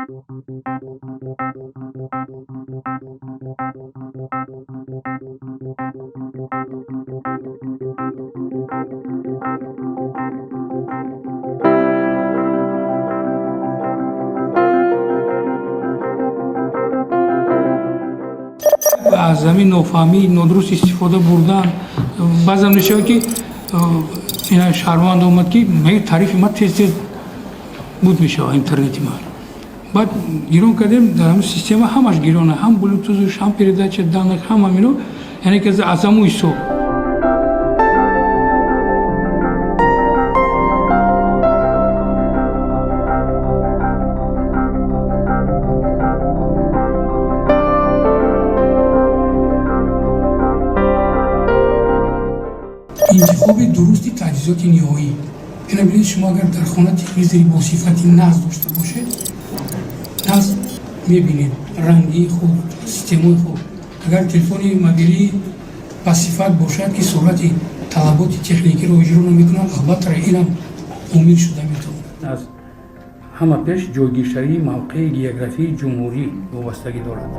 از همین نافهمی نادرست استفاده بردن بعضم نشه که این شهروند آمد که میگه تعریف ما تیز بود میشه اینترنتی ما بعد گیرون کردیم در همین سیستم همش گیرونه هم بلوتوزش هم передача данных هم همینو یعنی که از همون ایسو انتخاب درستی تجهیزات نیایی بنابراین شما اگر در خانه تلویزیونی با صفت ناز داشته باشه ناز میبینید رنگی خوب سیستم خوب اگر تلفن موبیلی با صفت باشد که سرعت طلبات تکنیکی رو اجرا نمیکنه البته اینم امید شده میتونه از همه پیش جایگیری موقع گیوگرافی جمهوری وابستگی دارد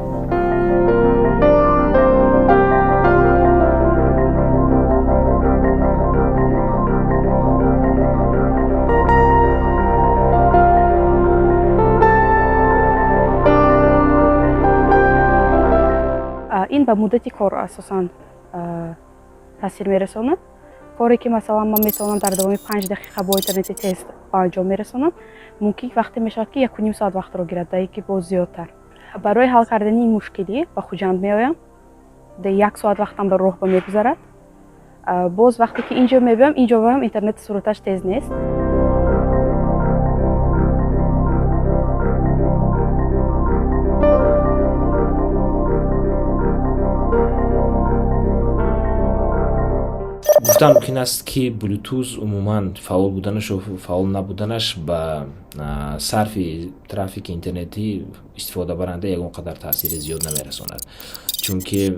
این به مدتی کار اساساً تاثیر میرسونه کاری که مثلا من میتونم در دوامی 5 دقیقه با اینترنت تست به انجام میرسونم ممکن وقتی میشود که 1.5 ساعت وقت رو گیرد دقیقی باز زیادتر برای حل کردن این مشکلی به خوجند میایم ده 1 ساعت وقتم به راه میگذرد باز وقتی که اینجا میبیم اینترنت سرعتش تیز نیست گفتن ممکن است که بلوتوز عموما فعال بودنش و فعال نبودنش به صرف ترافیک اینترنتی استفاده برنده یکون قدر تاثیر زیاد نمیرساند چون که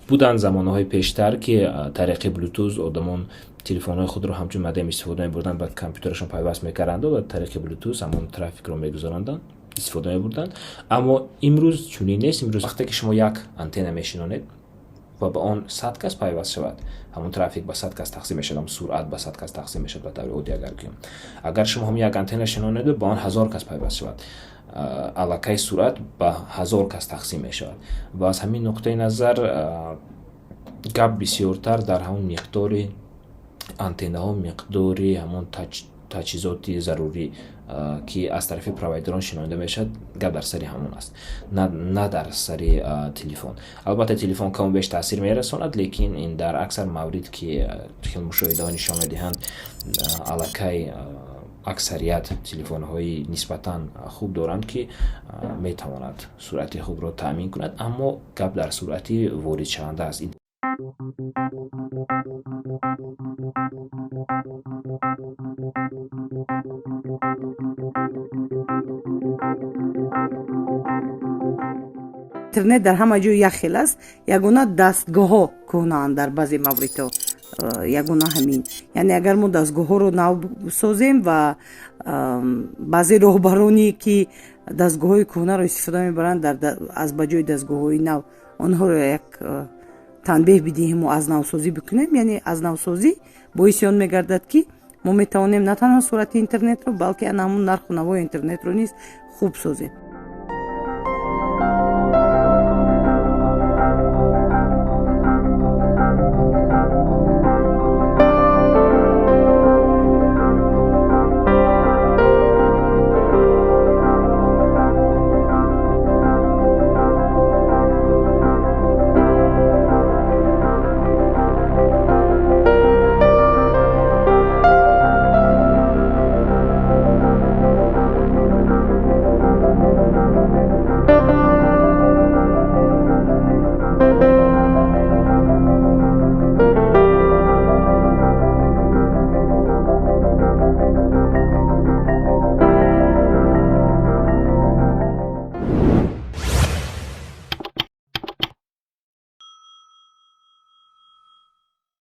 بودن زمانهای پیشتر که طریق بلوتوز آدمان تلفن‌های خود رو همچون مدام استفاده می‌بردن بعد کامپیوترشون پیوست می‌کردند و طریق بلوتوز همون ترافیک رو می‌گذراندن استفاده می‌بردن اما امروز چنین نیست امروز وقتی که شما یک آنتن میشنونید و به آن 100 کس پیوست شود همون ترافیک به 100 کس تقسیم میشه هم سرعت به 100 کس تقسیم میشه به طور عادی اگر شما هم یک آنتن شنونید با آن 1000 کس پیوست شود علاقه سرعت به 1000 کس تقسیم میشود و از همین نقطه نظر گپ بسیارتر در همون مقدار آنتن ها مقدار همون تجهیزات ضروری که از طرف پروایدران شنونده میشد گپ در سری همون است نه در سری تلفن البته تلفن کم بیش تاثیر میرساند لیکن این در اکثر موارد که خیلی مشاهده ها نشان میدهند علاقه اکثریت تلفن های نسبتا خوب دارند که میتواند سرعت خوب را تامین کند اما گپ در سرعت وارد شونده است اینترنت در همه جای یک خیل است یگونه دستگاه ها کنند در بعضی موارد یگونه همین یعنی اگر ما دستگاه ها رو نو سازیم و بعضی راهبرانی که دستگاه های کهنه رو استفاده میبرند از بجای دستگاه های نو آنها رو یک تنبیه بدهیم و از نوسازی بکنیم یعنی از نوسازی باعث آن میگردد که ما میتوانیم نه تنها سرعت اینترنت رو بلکه همون نرخ و نوای اینترنت رو نیز خوب سازیم